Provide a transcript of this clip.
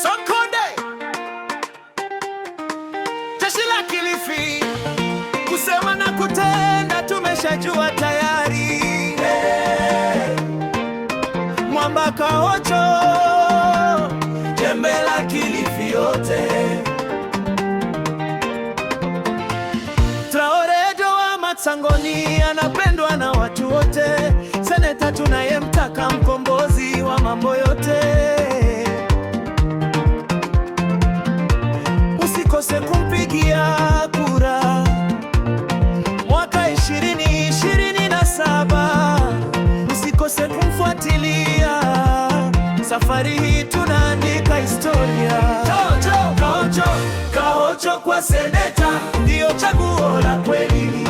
Sokonde, jeshi la Kilifi, kusema na kutenda tumeshajua tayari. Mwamba Kaocho, jembe la Kilifi yote. Traore wa Matsangoni anapendwa na watu wote, seneta tunayemtaka, mkombozi wa mambo yote. Usikose kumpigia kura mwaka 2027, usikose kumfuatilia, safari hii tunaandika historia. Kaocho kwa seneta, ndio chaguo la kweli.